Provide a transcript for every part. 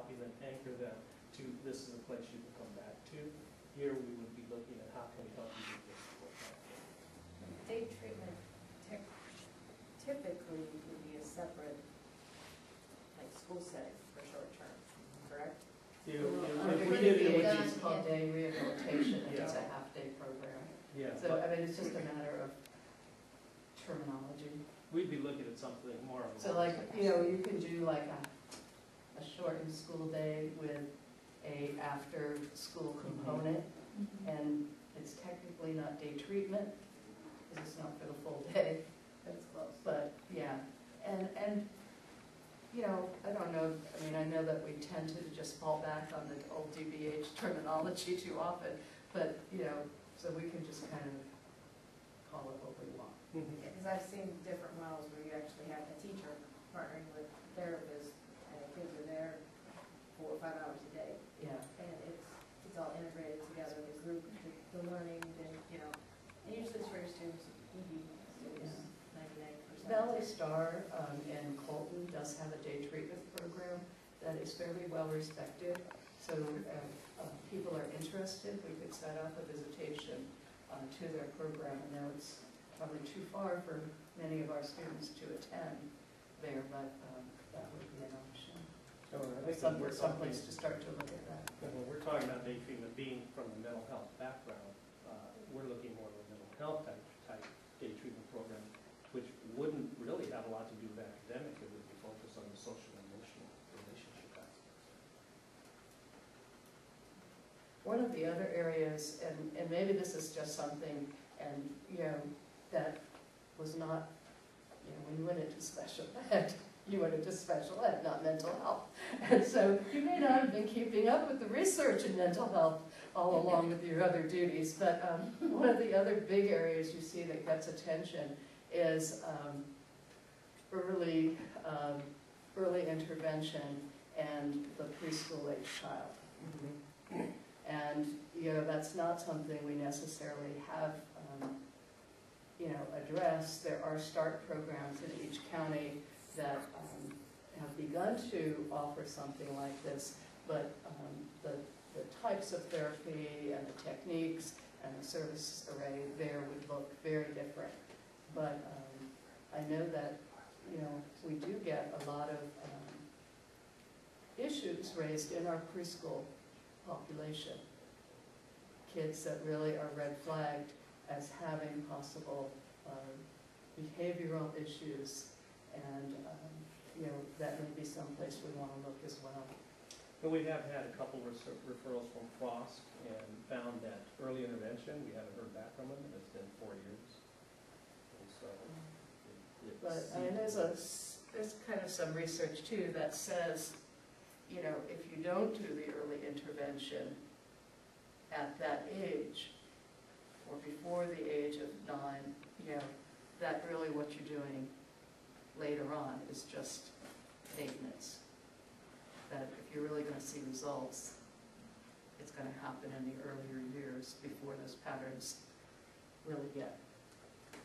helping them anchor them to this is a place you can come back to. Here we would be looking at how can we help you with this. Day treatment typically would be a separate, like, school setting for short term, correct? If It we would did be it, it's called day rehabilitation, and it's a Yeah. half-day program. yeah, So, I mean, it's just a matter of terminology. we'd be looking at something more of a. So like, you know, you can do like a shortened school day with a after-school component, and it's technically not day treatment, because it's not for the full day. That's close. But, yeah, and, you know, I don't know, I mean, I know that we tend to just fall back on the old DBH terminology too often, but, you know, so we can just kind of call it what we want. Mhm. Because I've seen different models where you actually have a teacher partnering with therapists, and the kids are there 4 or 5 hours a day, Yeah. and it's all integrated together, the group, the learning, and, you know, and usually it's for your students, ED students, 99%. Valley Star in Colton does have a day treatment program that is fairly well respected. So if people are interested, we could set up a visitation to their program. I know it's probably too far for many of our students to attend there, but that would be an option. So I think when we're talking, Someplace to start to look at that. when we're talking about day treatment being from the mental health background, we're looking more at a mental health type day treatment program, which wouldn't really have a lot to do with academic. It would be focused on the social and emotional relationship aspects. One of the other areas, and maybe this is just something, and you know, that was not, you know, when you went into special ed, you went into special ed, not mental health. And so you may not have been keeping up with the research in mental health all along with your other duties, but one of the other big areas you see that gets attention is early intervention and the preschool age child. And, you know, that's not something we necessarily have, you know, addressed. There are START programs in each county that have begun to offer something like this, but the types of therapy and the techniques and the service array there would look very different. But I know that, you know, we do get a lot of issues raised in our preschool population. Kids that really are red flagged as having possible behavioral issues, and you know, that may be someplace we want to look as well. But we have had a couple referrals from Frost and found that early intervention, we haven't heard back from them, and it's been 4 years. And so But I mean, there's kind of some research too that says, you know, if you don't do the early intervention at that age, or before the age of 9, you know, that really what you're doing later on is just maintenance. That if you're really going to see results, it's going to happen in the earlier years before those patterns really get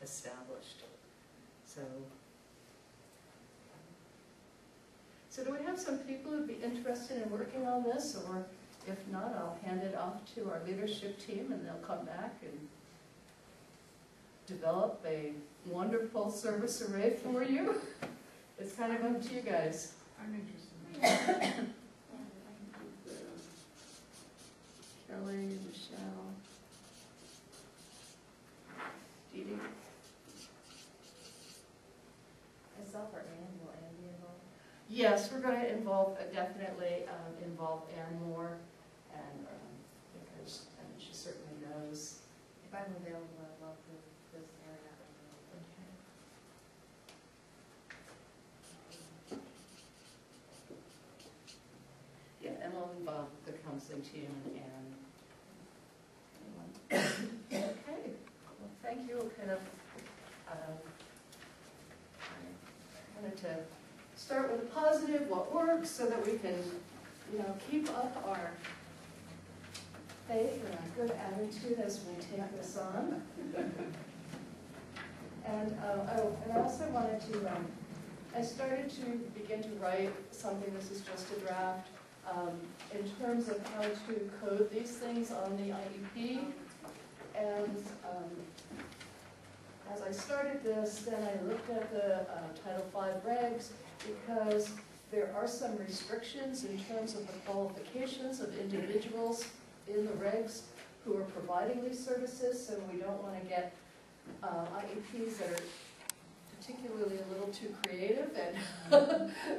established. So do we have some people who'd be interested in working on this, or if not, I'll hand it off to our leadership team and they'll come back and develop a wonderful service array for you. It's kind of up to you guys. I'm interested. Kelly, Michelle, Dee Dee. Myself or Ann, will Ann be involved? Yes, we're going to definitely involve Ann more, and because she certainly knows. If I'm available, I'd love this area. Yeah, and we'll involve the counseling team and okay, well, thank you. Kind of, I wanted to start with a positive, what works, so that we can, you know, keep up our faith and our good attitude as we take this on. And I also wanted to, I started to begin to write something, this is just a draft, in terms of how to code these things on the IEP. And as I started this, then I looked at the Title V regs, because there are some restrictions in terms of the qualifications of individuals in the regs who are providing these services, so we don't want to get IEPs that are particularly a little too creative and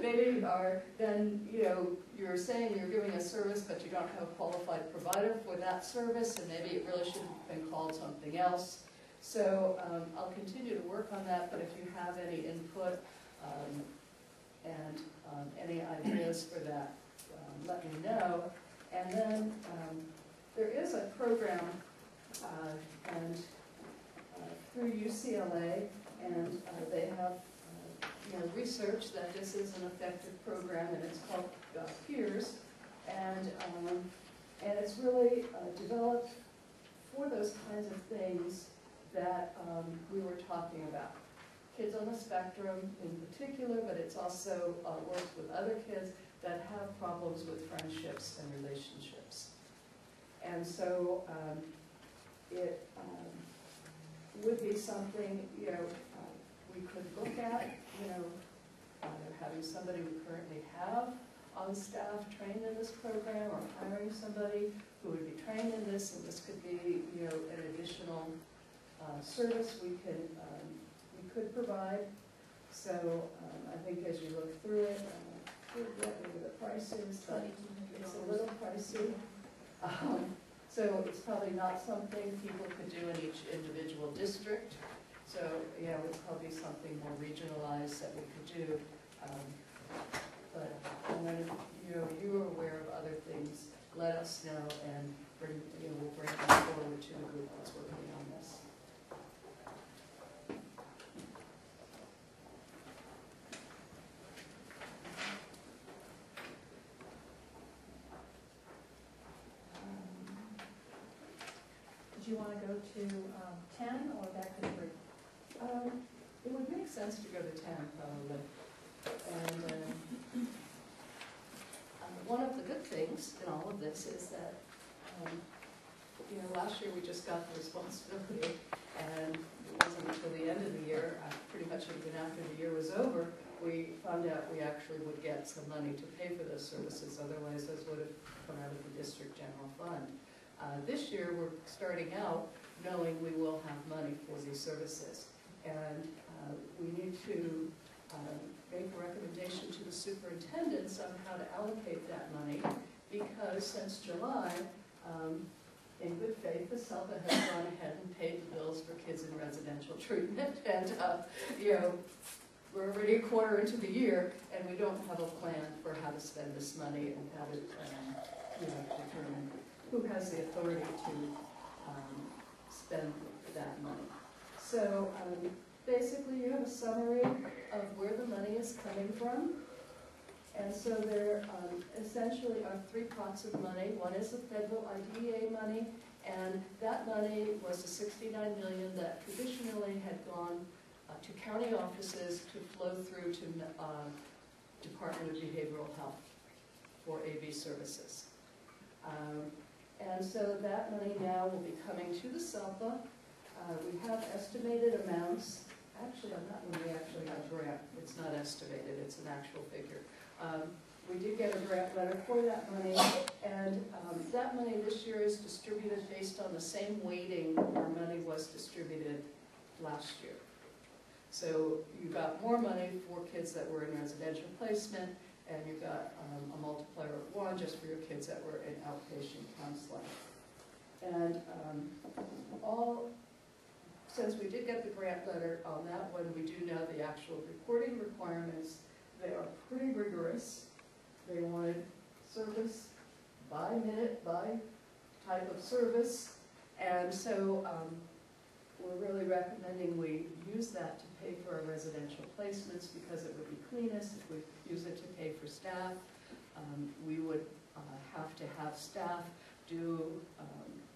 maybe are then, you know, you're saying you're giving a service but you don't have a qualified provider for that service, and maybe it really should have been called something else. So I'll continue to work on that, but if you have any input and any ideas for that, let me know. And then there is a program and through UCLA, and they have research that this is an effective program, and it's called PEERS, and it's really developed for those kinds of things that we were talking about. Kids on the spectrum in particular, but it's also works with other kids that have problems with friendships and relationships. And so it would be something, we could look at, having somebody we currently have on staff trained in this program, or hiring somebody who would be trained in this, and this could be, an additional service we could provide. So I think as you look through it, maybe the price is, but it's a little pricey. So it's probably not something people could do in each individual district. So yeah, it would probably be something more regionalized that we could do. But when you are aware of other things, let us know, and we'll bring them forward to the group that's working on this. Did you want to go to 10 or back to 3? It would make sense to go to 10 probably. And one of the good things in all of this is that, last year we just got the responsibility, and it wasn't until the end of the year, pretty much even after the year was over, we found out we actually would get some money to pay for those services. Otherwise, those would have come out of the district general fund. This year, we're starting out knowing we will have money for these services. And we need to make a recommendation to the superintendents on how to allocate that money, because since July, in good faith, the SELPA has gone ahead and paid the bills for kids in residential treatment. And, we're already a quarter into the year, and we don't have a plan for how to spend this money and how to determine who has the authority to spend that money. So basically you have a summary of where the money is coming from. And so there essentially are 3 pots of money. One is the federal IDEA money, and that money was the $69 million that traditionally had gone to county offices to flow through to Department of Behavioral Health for AV services. And so that money now will be coming to the SELPA. We have estimated amounts. Actually, on that one we actually got a grant. It's not estimated, it's an actual figure. We did get a grant letter for that money, and that money this year is distributed based on the same weighting our money was distributed last year. So you got more money for kids that were in residential placement, and you got a multiplier of 1 just for your kids that were in outpatient counseling. And since we did get the grant letter on that one, we do know the actual reporting requirements. They are pretty rigorous. They wanted service by minute, by type of service. And so we're really recommending we use that to pay for our residential placements, because it would be cleanest if we use it to pay for staff. We would have to have staff do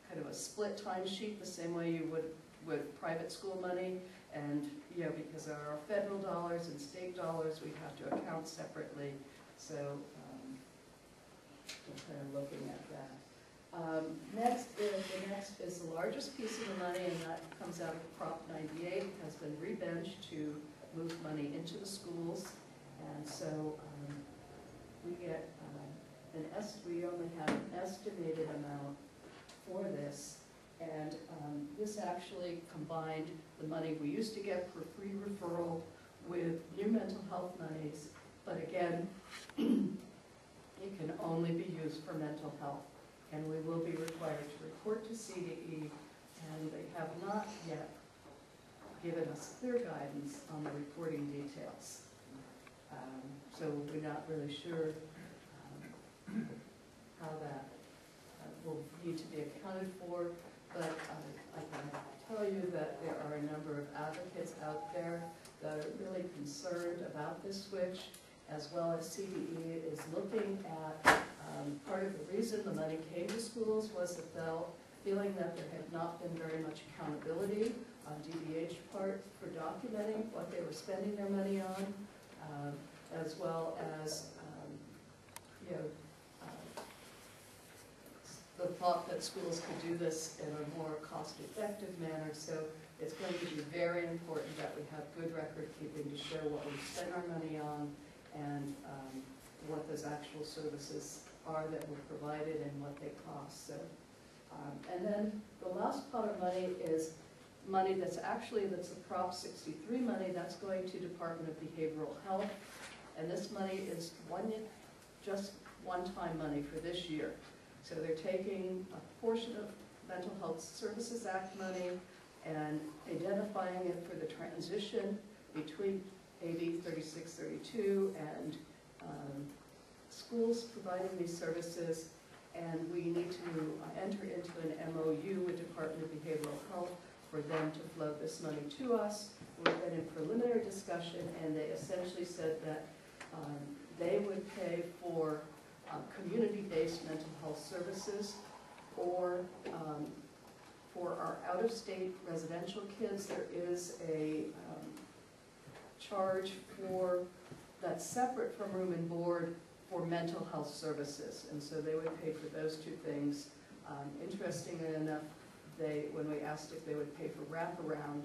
kind of a split timesheet the same way you would with private school money, and because there are federal dollars and state dollars, we have to account separately. So The next is the largest piece of the money, and that comes out of Prop 98, has been rebenched to move money into the schools. And so we get we only have an estimated amount for this. And this actually combined the money we used to get for free referral with new mental health monies. But again, it can only be used for mental health. And we will be required to report to CDE, and they have not yet given us clear guidance on the reporting details. So we're not really sure how that will need to be accounted for, but I can tell you that there are a number of advocates out there that are really concerned about this switch, as well as CDE is looking at part of the reason the money came to schools was that feeling that there had not been very much accountability on DBH part for documenting what they were spending their money on, as well as the thought that schools could do this in a more cost-effective manner. So it's going to be very important that we have good record keeping to show what we spend our money on and what those actual services are that were provided and what they cost. So, and then the last pot of money is money that's the Prop 63 money that's going to Department of Behavioral Health. And this money is just one-time money for this year. So they're taking a portion of Mental Health Services Act money and identifying it for the transition between AB 3632 and schools providing these services. And we need to enter into an MOU with Department of Behavioral Health for them to flow this money to us. We've been in preliminary discussion, and they essentially said that they would pay for community-based mental health services, or for our out-of-state residential kids, there is a charge that's separate from room and board for mental health services, and so they would pay for those two things. Interestingly enough, when we asked if they would pay for wraparound,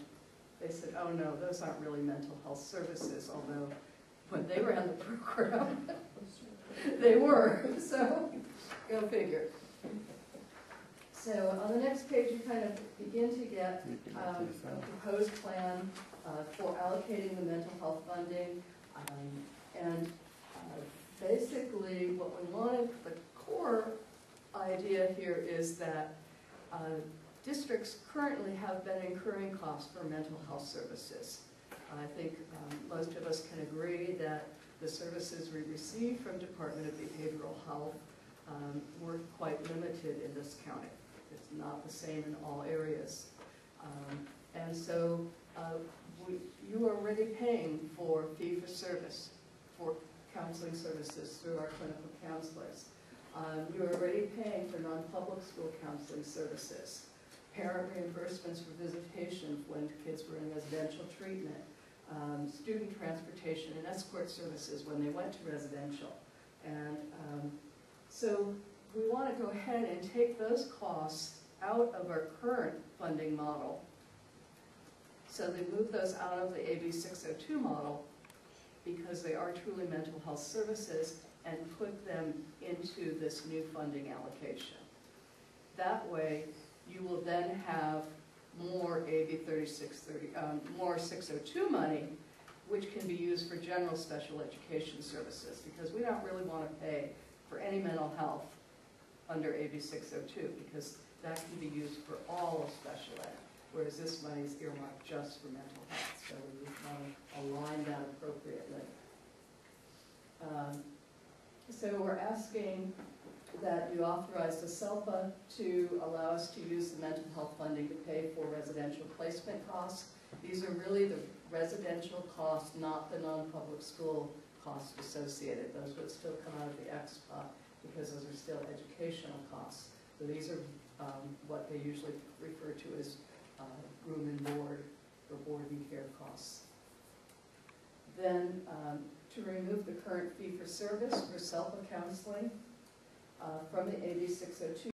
they said, oh no, those aren't really mental health services, although when they ran the program, they were, so go figure. So on the next page, you kind of begin to get a proposed plan for allocating the mental health funding. Basically what we wanted, the core idea here is that districts currently have been incurring costs for mental health services. I think most of us can agree that the services we receive from Department of Behavioral Health were quite limited in this county. It's not the same in all areas. And so you are already paying for fee-for-service for counseling services through our clinical counselors. You're already paying for non-public school counseling services, parent reimbursements for visitation when kids were in residential treatment, student transportation and escort services when they went to residential. And so we want to go ahead and take those costs out of our current funding model. So they move those out of the AB 602 model because they are truly mental health services, and put them into this new funding allocation. That way, you will then have more AB 3630, more 602 money, which can be used for general special education services, because we don't really want to pay for any mental health under AB 602, because that can be used for all of special ed, whereas this money is earmarked just for mental health, so we want to align that appropriately. So we're asking that you authorize the WESELPA to allow us to use the mental health funding to pay for residential placement costs. These are really the residential costs, not the non-public school costs associated. Those would still come out of the XPA because those are still educational costs. So these are what they usually refer to as room and board or board and care costs. Then to remove the current fee-for-service for WESELPA counseling from the AB 602